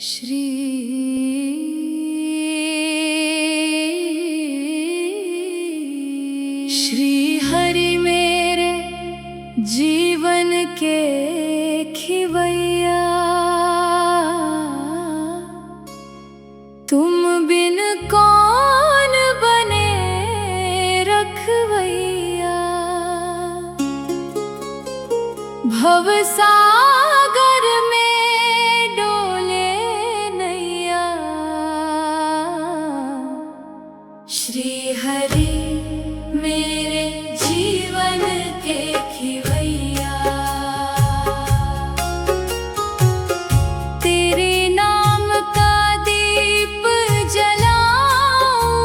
श्री श्री हरि मेरे जीवन के खिवैया, तुम बिन कौन बने रखवैया। भवसागर में डोले नैया, श्री हरि मेरे जीवन के खिवैया। तेरे नाम का दीप जलाऊं,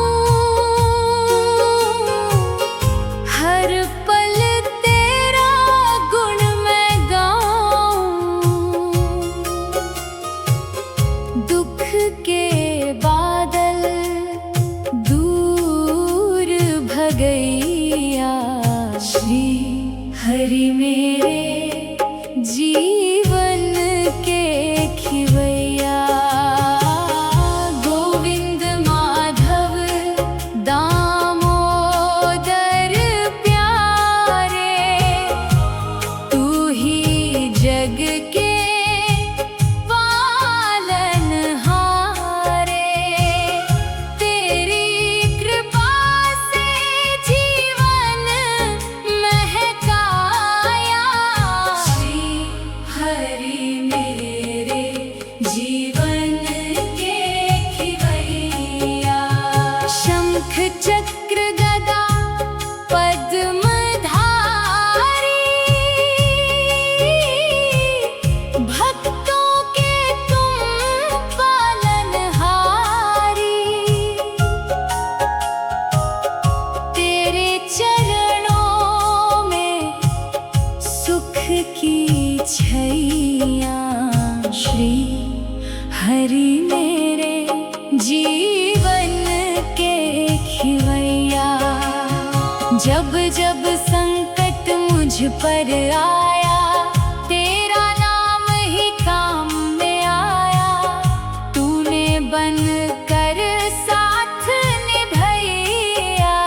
हर पल तेरा गुण मैं गाऊं। दुख के बादल दूर भगैया, श्री हरि मेरे जीवन के खिवैया। गोविंद माधव दामोदर प्यारे, तू ही जग के पालनहारे। तेरी कृपा से जीवन महकाया, श्री हरि मेरे जीवन के खिवैया। शंख चक्र गदा पद्मधारी, भक्तों के तुम पालनहारी। तेरे चरणों में सुख की छैया, श्री हरि मेरे जीवन के खिवैया। जब जब संकट मुझ पर आया, तेरा नाम ही काम में आया। तूने बन कर साथ निभैया,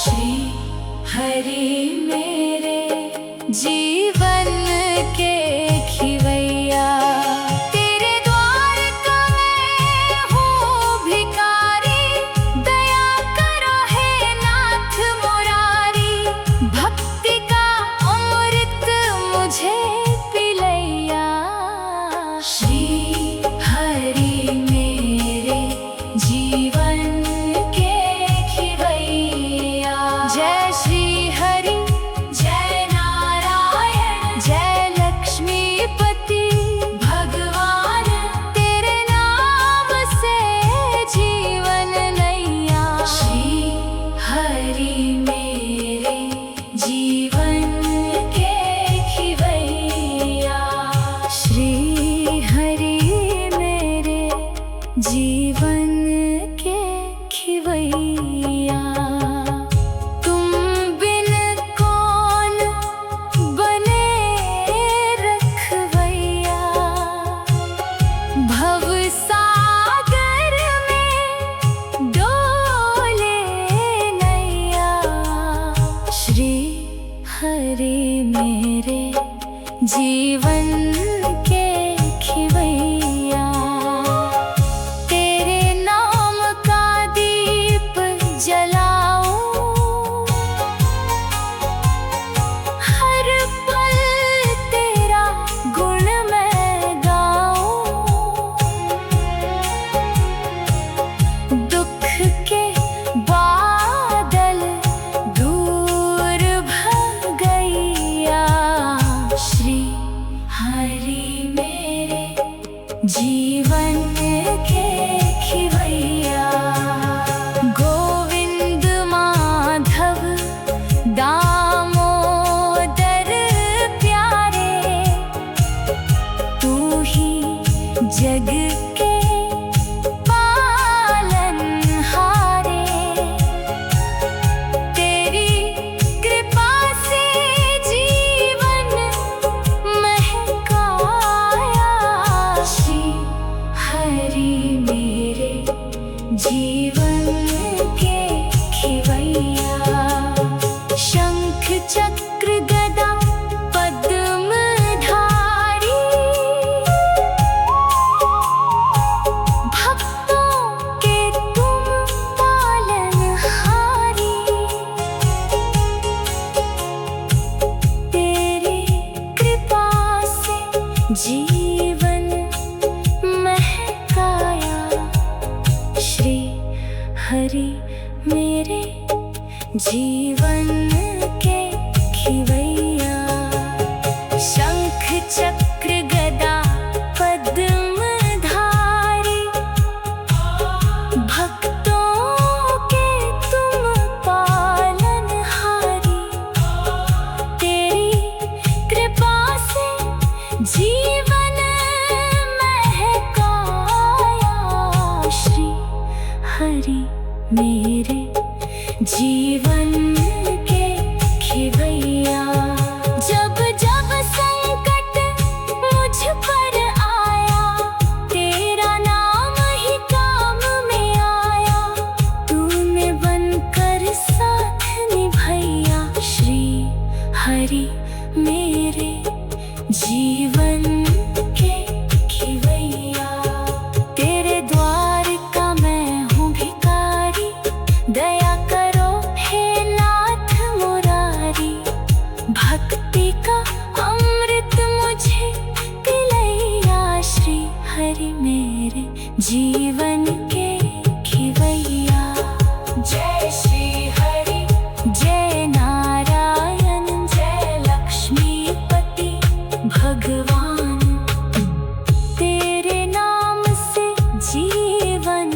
श्री हरि मेरे जीवन के खिवैया। तेरे द्वार का मैं हूँ भिखारी, दया करो हे नाथ मुरारी। भक्ति का अमृत मुझे पिलैया, श्री हरि मेरे जीवन के खिवैया। जय श्री हरि, जय नारायण, जय लक्ष्मीपति भगवान। तेरे नाम से जीवन नैया, श्री हरि मेरे जीवन के खिवैया। श्री हरि मेरे जीवन के खिवैया। तुम बिन कौन बने रखवैया। भवसागर में डोले नैया, श्री हरि मेरे जीवन के खिवैया। तेरे नाम का दीप जलाऊं, हर पल तेरा गुण मैं गाऊं। दुख के बादल दूर भगैया, श्री हरि मेरे जीवन के खिवैया। गोविंद माधव दामोदर प्यारे, तू ही जग के पालनहारे। तेरी कृपा से जीवन महकाया, श्री हरि मेरे जीवन के खिवैया। शंख चक्र गदा पद्म धारी, भक्तों के तुम पालनहारी। तेरी कृपा से जीवन महकाया, श्री हरि मेरे जीवन के खिवैया। जब जब संकट मुझ पर आया, तेरा नाम ही काम में आया। तूने बनकर साथ निभाया, श्री हरि मेरे जीवन के खिवैया। तेरे द्वार का मैं हूँ भिखारी, दया करो हे नाथ मुरारी। भक्ति का अमृत मुझे पिलैया, श्री हरि मेरे जीवन के खिवैया। जय श्री हरि, जय नारायण, जय लक्ष्मीपति भगवान। तेरे नाम से जीवन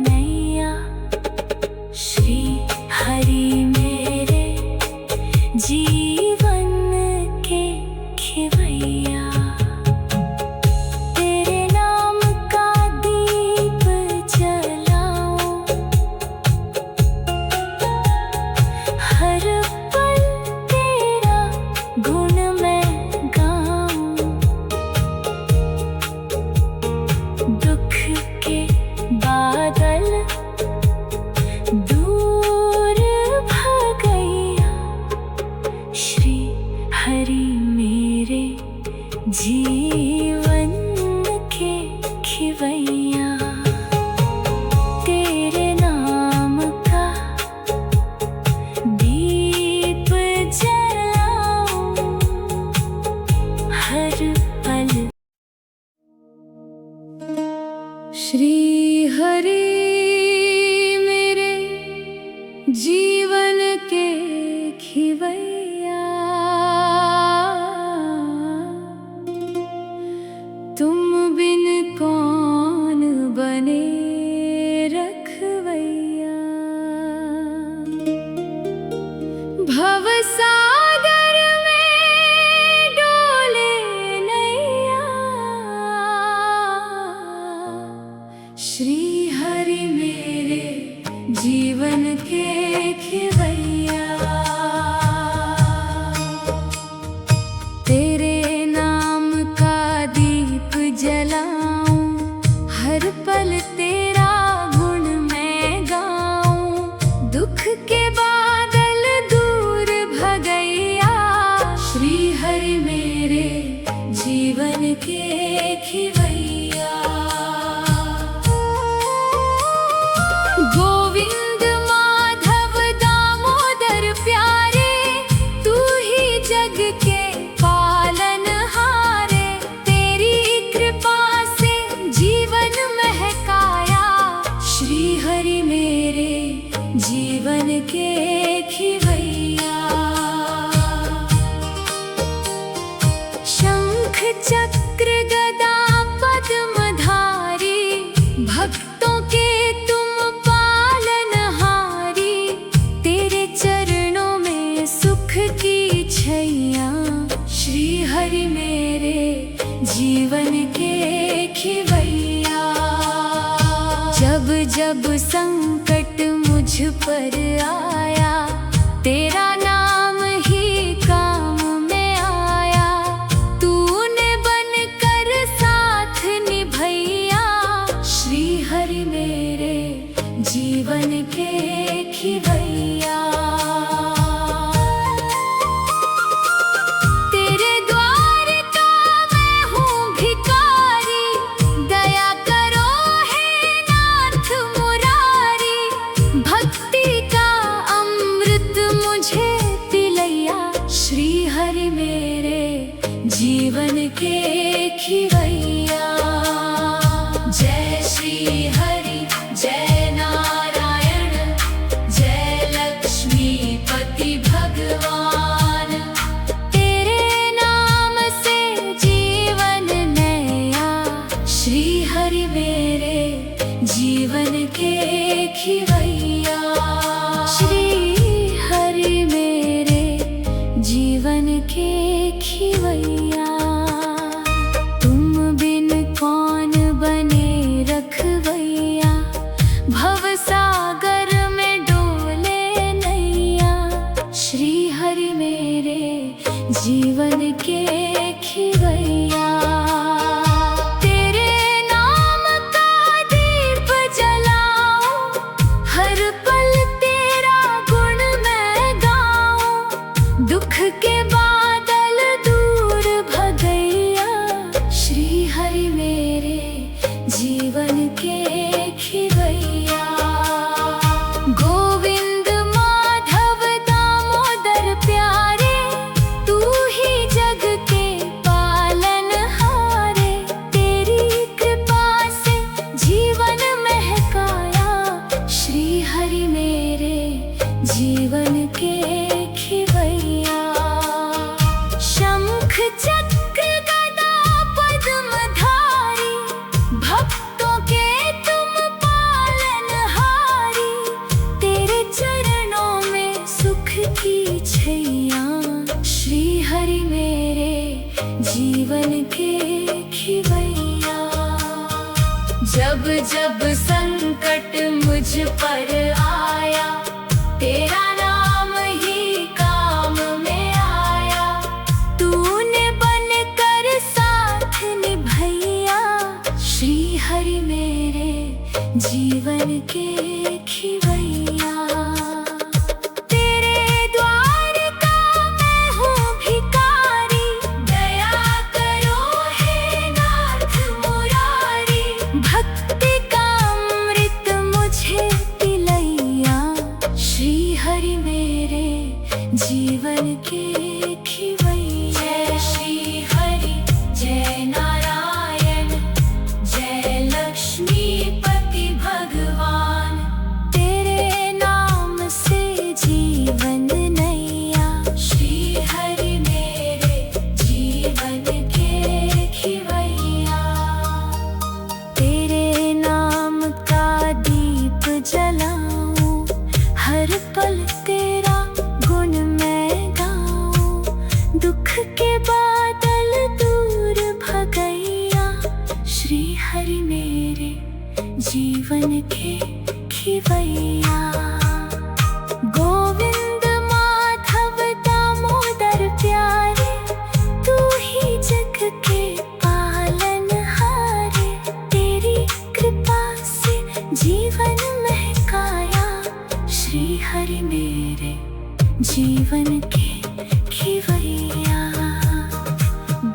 नैया, श्री हरि मेरे जीवन के खिवैया। तेरे नाम का दीप जलाऊं, हर पल तेरा गुण मैं गाऊं। दुख के बादल दूर भगैया, श्री हरि मेरे जीवन के खिवैया। तेरे नाम का दीप जलाऊं, हर पल। श्री हरि मेरे जीवन के खिवैया। तुम बिन कौन बने रखवैया। भवसागर में डोले नैया, श्री हरि मेरे जीवन के खिवैया। तेरे नाम का दीप जलाऊं, हर पल तेरा गुण मैं गाऊं। दुख के बादल दूर भगैया, श्री हरि मेरे जीवन के खिवैया। गोविंद माधव दामोदर प्यारे, तू ही जग के पालनहारे। तेरी कृपा से जीवन महकाया, श्री हरि मेरे जीवन के खिवैया। शंख चक्र गदा पद्म धारी, भक्तों के तुम पालनहारी। तेरे चरणों में सुख की छैया, श्री हरि मेरे जीवन के खिवैया। जब जब संकट मुझ पर आया, तेरा नाम ही काम में आया। तूने बनकर साथ निभाया, श्री हरि मेरे जीवन के खिवैया। तेरे द्वार का मैं हूँ भिखारी, दया करो हे नाथ मुरारी। भक्ति का अमृत मुझे पिलैया, श्री हरि मेरे जीवन के खिवैया। जय श्री हरि, जय नारायण, श्री हरि मेरे जीवन के खिवैया। श्री हरि मेरे जीवन के खिवैया। तुम बिन कौन बने रखवैया, भव सागर में डोले नैया। श्री हरि मेरे जीवन के खिवैया। तेरे नाम का दीप जलाऊं, हर पल तेरा गुण मैं गाऊं। दुख के बादल दूर भगैया, श्री हरि मेरे जीवन के खिवैया। गोविंद माधव दामोदर प्यारे, तू ही जग के पालनहारे। तेरी कृपा से जीवन महकाया, श्री हरि मेरे जीवन के खिवैया। शंख चक्र गदा पद्मधारी, भक्तों के तुम पालनहारी। तेरे चरणों में सुख की छैया, श्री हरि मेरे जीवन के खिवैया। जब जब संकट मुझ पर आया, तेरा नाम ही काम में आया। तूने बनकर साथ निभैया, श्री हरि मेरे जीवन के खिवैया। तेरे द्वार का मैं हूँ भिखारी, दया करो हे नाथ मुरारी। भक्ति का अमृत मुझे पिलैया, श्री हरि मेरे जीवन के खिवैया। जय श्री हरि जय नारायण, जय लक्ष्मीपति भगवान। तेरे नाम से जीवन नैया, श्री हरि मेरे जीवन के खिवैया। तेरे नाम का दीप जलाऊं, हर पल तेरा गुण मैं गाऊं। दुख के बादल दूर भगैया, श्री हरि मेरे जीवन के खिवैया। गोविंद माधव दामोदर प्यारे, तू ही जग के पालनहारे। तेरी कृपा से जीवन महकाया, श्री हरि मेरे जीवन के खिवैया।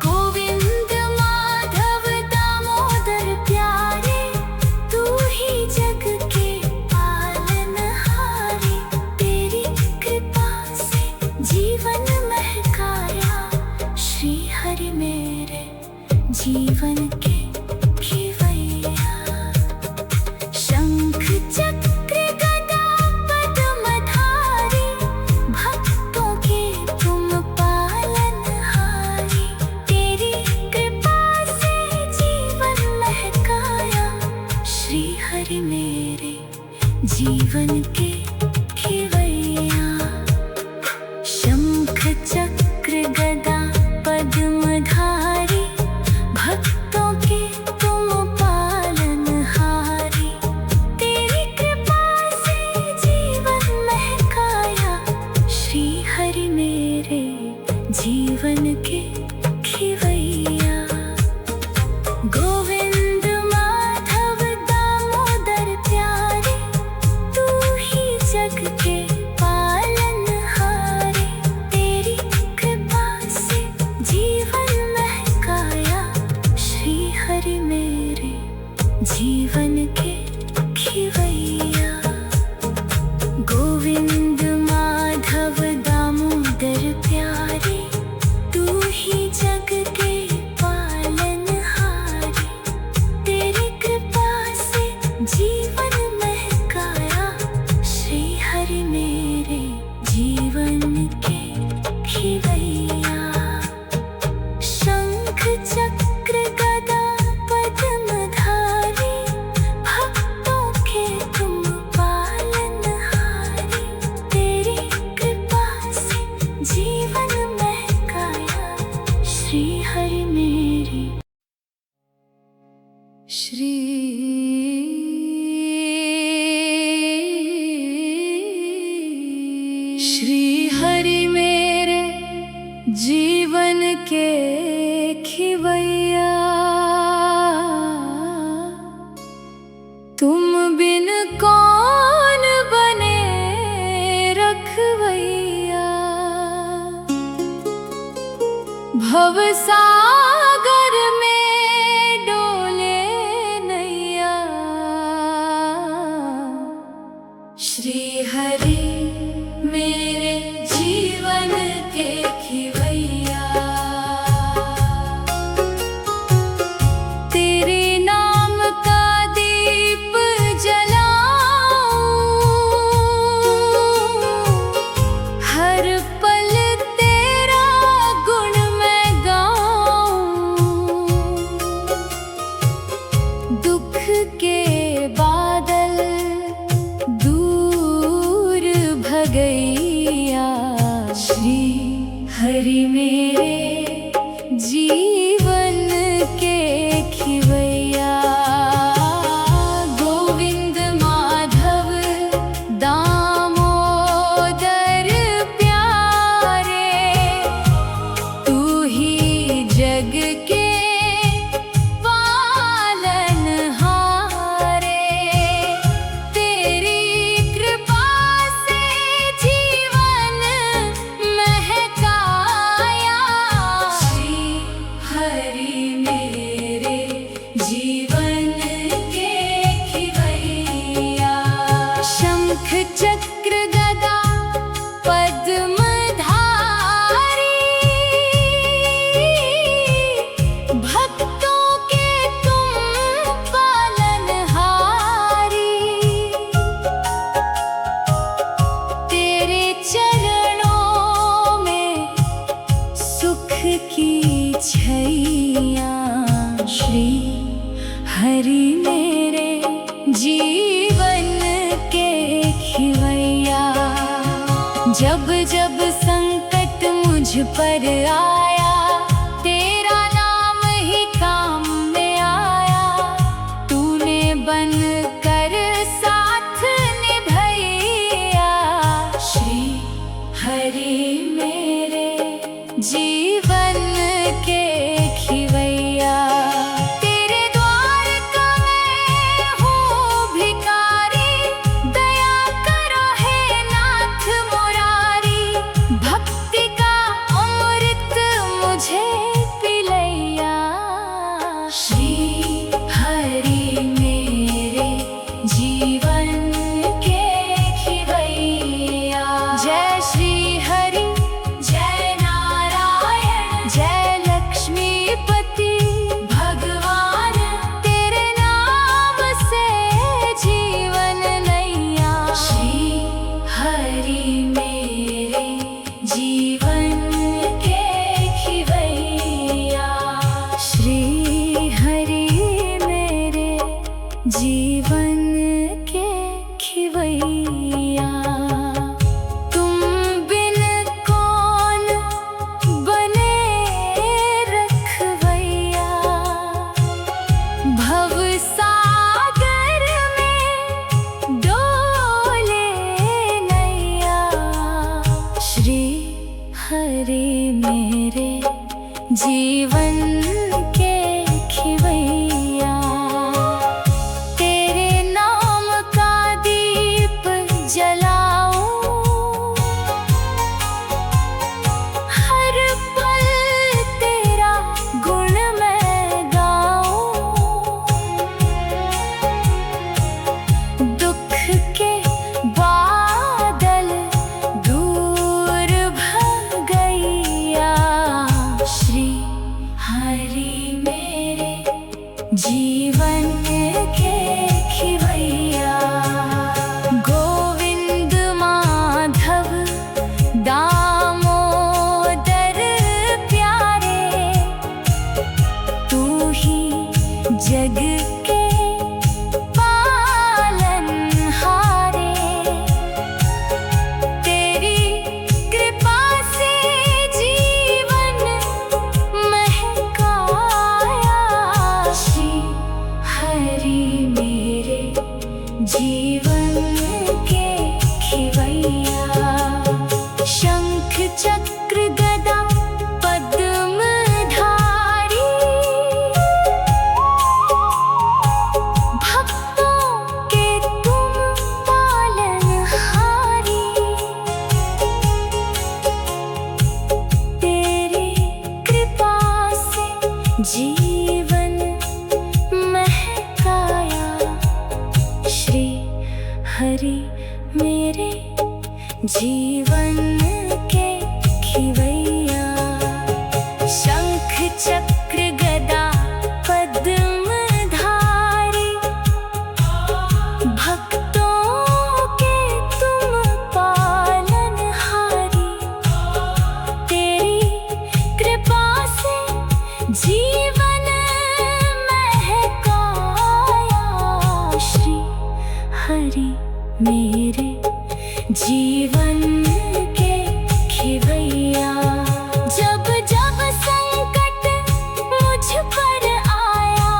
गोविंद माधव दामोदर प्यारे, तू ही जग के पालनहारे। तेरी कृपा से जीवन महकाया, श्री हरि मेरे जीवन के खिवैया। शंख चक्र गदा पद्मधारी, भक्तों के तुम पालनहारी। तेरी कृपा से जीवन महकाया, श्री हरि मेरे जीवन के खिवैया। शंख चक्र गदा पद्मधारी, भक्तों के तुम पालनहारी। तेरी कृपा से जीवन महकाया, श्री हरि मेरे जीवन के खिवैया। गोविंद माधव दामोदर प्यारे, तू ही जग के पालनहारे। तेरी कृपा से जीवन महकाया, श्री हरि मेरे जीवन के खिवैया। गोविंद माधव दामोदर प्यारे, तू ही जग के पालनहारे। तेरी कृपा से जीवन महकाया, श्री हरि मेरे जीवन के खिवैया। शंख चक्र गदा पद्म श्री श्री हरि मेरे जीवन के खिवैया, तुम बिन कौन बने रखवैया। भवसागर में डोले नैया, श्री हरि मेरे जीवन के खिवैया। तेरे नाम का दीप जलाऊं, हर पल तेरा गुण मैं गाऊं। दुख के बादल दूर भगैया, श्री हरि मेरे जीवन के खिवैया। गोविंद माधव दामोदर प्यारे, तू ही जग के चक्र गदा पद्म धारी, भक्तों के तुम पालनहारी। तेरे चरणों में सुख की छैया, श्री हरि मेरे जीवन के खिवैया। जब जब संकट मुझ पर आया, तेरा नाम ही काम में आया। तूने बन कर साथ निभैया, श्री हरि मेरे जीवन के खिवैया। जीवन के खिवैया, तुम बिन कौन बने रखवैया। भवसागर में डोले नैया, श्री हरि मेरे जीवन के खिवैया। जीवन के खिवैया। गोविंद माधव दामोदर प्यारे, तू ही जग के पालनहारे। तेरी कृपा से जीवन महकाया, श्री हरि जीवन के खिवैया। शंख चक्र गदा पद्म धारी, भक्तों के तुम पालनहारी। तेरी कृपा से जीवन महकाया, श्री हरि मेरे जीवन के खिवैया। शंख चक्र गदा पद्म धारी, भक्तों के तुम पालनहारी। तेरी कृपा से जीवन महकाया, श्री हरि मेरे जीवन के खिवैया। जब जब संकट मुझ पर आया,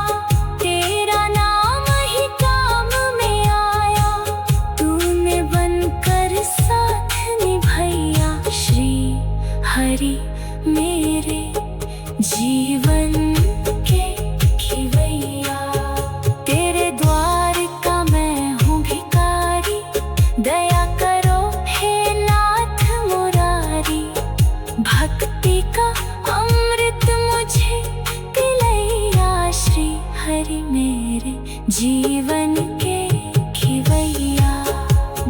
तेरा नाम ही काम में आया। तूने बनकर साथ निभाया, श्री हरि मेरे जीवन के खिवैया। तेरे द्वार का मैं हूँ भिखारी, दया करो हे नाथ मुरारी। भक्ति का अमृत मुझे पिलैया, श्री हरि मेरे जीवन के खिवैया।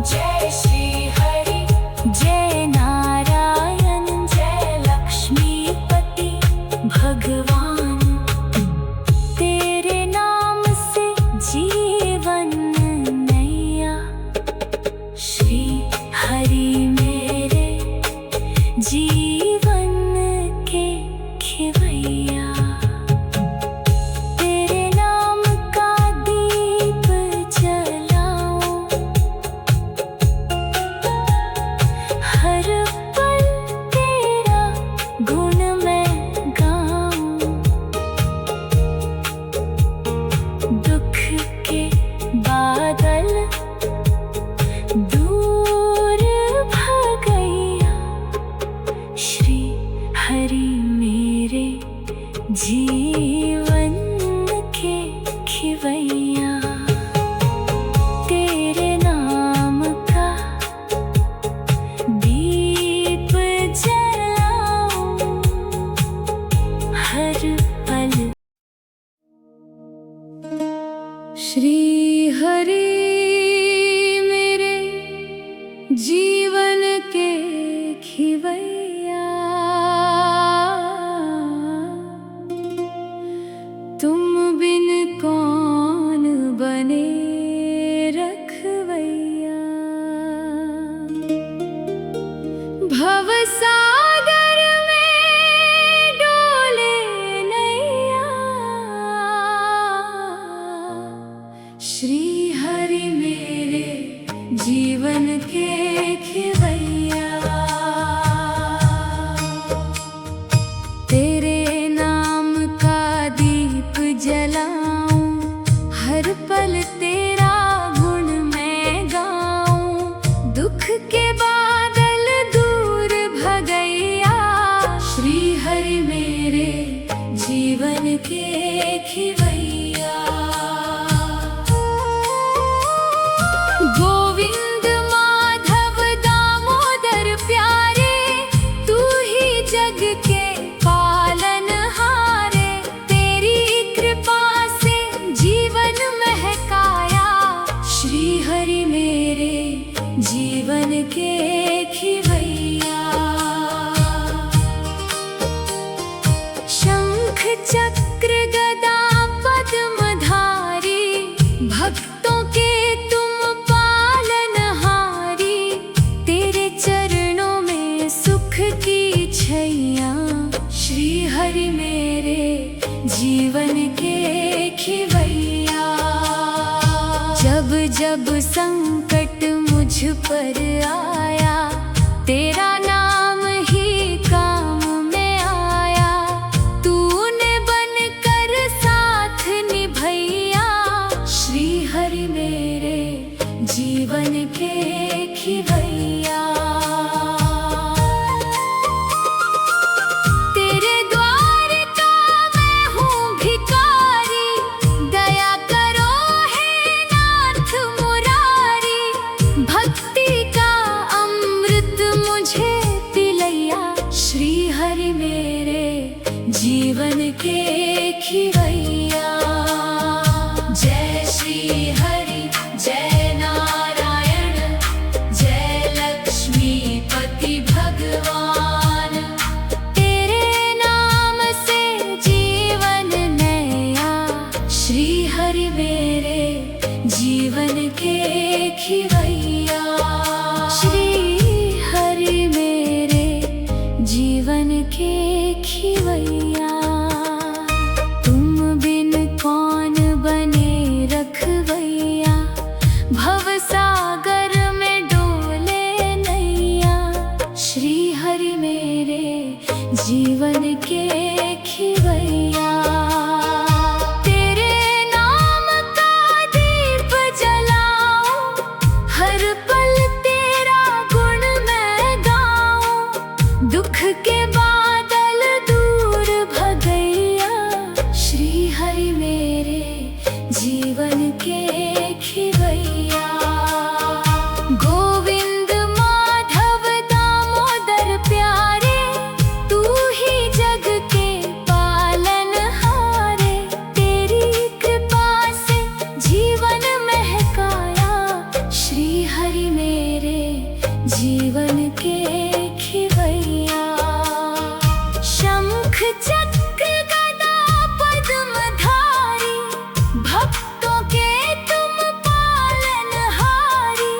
जय श्री हरि, जय नारायण, जय लक्ष्मीपति भगवान। तेरे नाम से जीवन नैया, श्री हरि मेरे जीवन के खिवैया। तेरे नाम का दीप जलाऊं, हर पल तेरा गुण मैं गाऊं। दुख के बादल दूर भगैया, श्री हरि मेरे जीवन के खिवैया। तेरे नाम का दीप जलाऊं, हर पल। श्री हरि मेरे जीवन के खिवैया। तुम बिन कौन बने रखवैया। भव सागर में डोले नैया, श्री हरि मेरे जीवन के खिवैया। तेरे नाम का दीप जलाऊं, हर पल तेरा गुण मैं गाऊं। दुख के बादल दूर भगैया, श्री हरि मेरे जीवन के खिवैया। गोविंद माधव दामोदर प्यारे, तू ही जग के पालनहारे। तेरी कृपा से जीवन महकाया, श्री हरि मेरे जीवन के खिवैया। शंख चक्र गदा पद्म धारी, भक्तों के तुम पालनहारी। तेरे चरणों में सुख की छैया, श्री हरि मेरे जीवन के खिवैया। जब जब संकट मुझ पर आया, तेरा नाम ही काम में आया। तूने बनकर साथ निभाया, श्री हरि मेरे श्री हरि मेरे जीवन के खिवैया। श्री हरि मेरे जीवन के खिवैया। तुम बिन कौन बने रखवैया, भवसागर में डोले नैया। श्री हरि मेरे जीवन के खिवैया। तेरे नाम का दीप जलाऊं, हर पल तेरा गुण मैं गाऊं। दुख के बादल दूर भगैया, श्री हरि मेरे जीवन के खिवैया। गोविंद माधव दामोदर प्यारे, तू ही जग के पालनहारे। तेरी कृपा से जीवन महकाया, श्री हरि मेरे जीवन के खिवैया। शंख चक्र गदा पद्मधारी, भक्तों के तुम पालनहारी।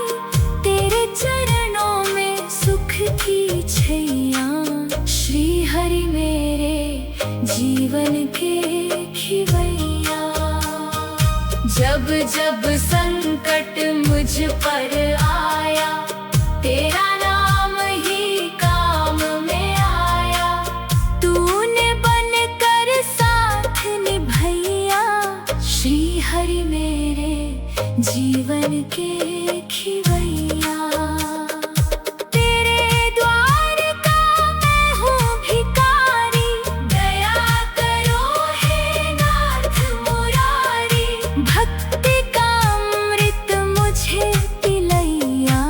तेरे चरणों में सुख की छैया, श्री हरि मेरे जीवन के खिवैया। जब जब संकट मुझ पर आया, तेरा नाम ही काम में आया। तूने बनकर साथ निभैया, श्री हरि मेरे जीवन के खिवैया। तेरे द्वार का मैं हूँ भिखारी, दया करो हे नाथ मुरारी। भक्ति का अमृत मुझे पिलैया,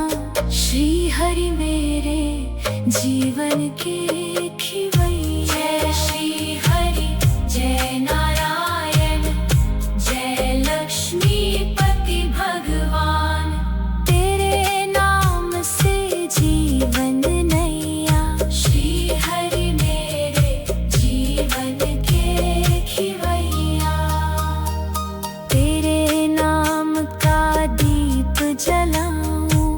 श्री हरि मेरे जीवन के खिवैया। जय श्री हरि जय नारायण, जय लक्ष्मीपति भगवान। तेरे नाम से जीवन नैया, श्री हरि मेरे जीवन के खिवैया। तेरे नाम का दीप जलाऊं,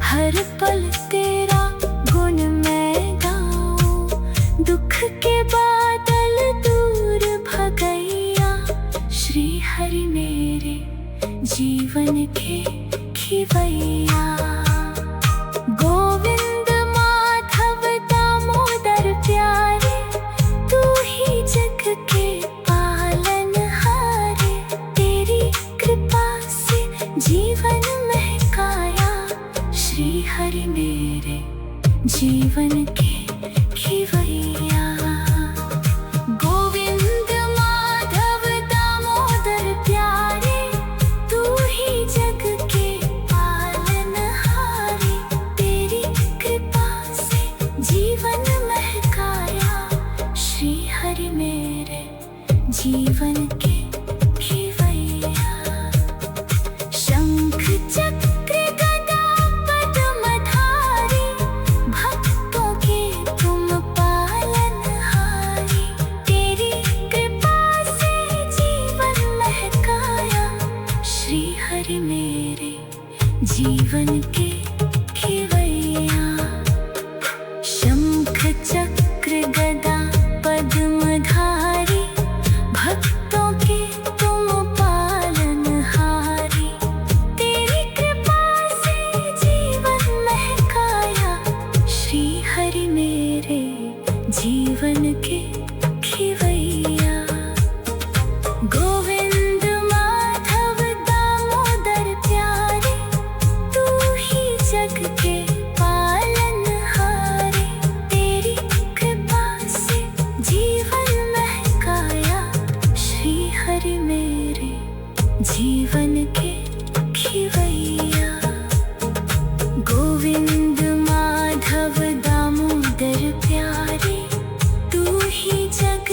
हर पल तेरा गुण मैं गाऊं। दुख के बादल दूर भगैया, श्री हरि मेरे जीवन के खिवैया। गोविंद माधव दामोदर प्यारे, तू ही जग के पालनहारे। तेरी कृपा से जीवन महकाया, श्री हरि मेरे जीवन के खिवैया। गोविंद माधव दामोदर प्यारे, तू ही जग के पालनहारे। तेरी कृपा से जीवन महकाया, श्री हरि मेरे जीवन के खिवैया। शंख चक्र गदा पद्मधारी, भक्तों के तुम पालनहारी। तेरी कृपा से जीवन महकाया, श्री हरि मेरे जीवन के खिवैया। शंख चक्र गदा पद्मधारी, भक्तों के तुम पालनहारी। तेरी कृपा से जीवन महकाया, श्री हरि मेरे जीवन के खिवैया। गोविंद माधव दामोदर प्यारे, तू ही जग के पालनहारे। तेरी कृपा से जीवन महकाया, श्री हरि मेरे जीवन के खिवैया। गोविंद माधव दामोदर प्यारे, तू ही जग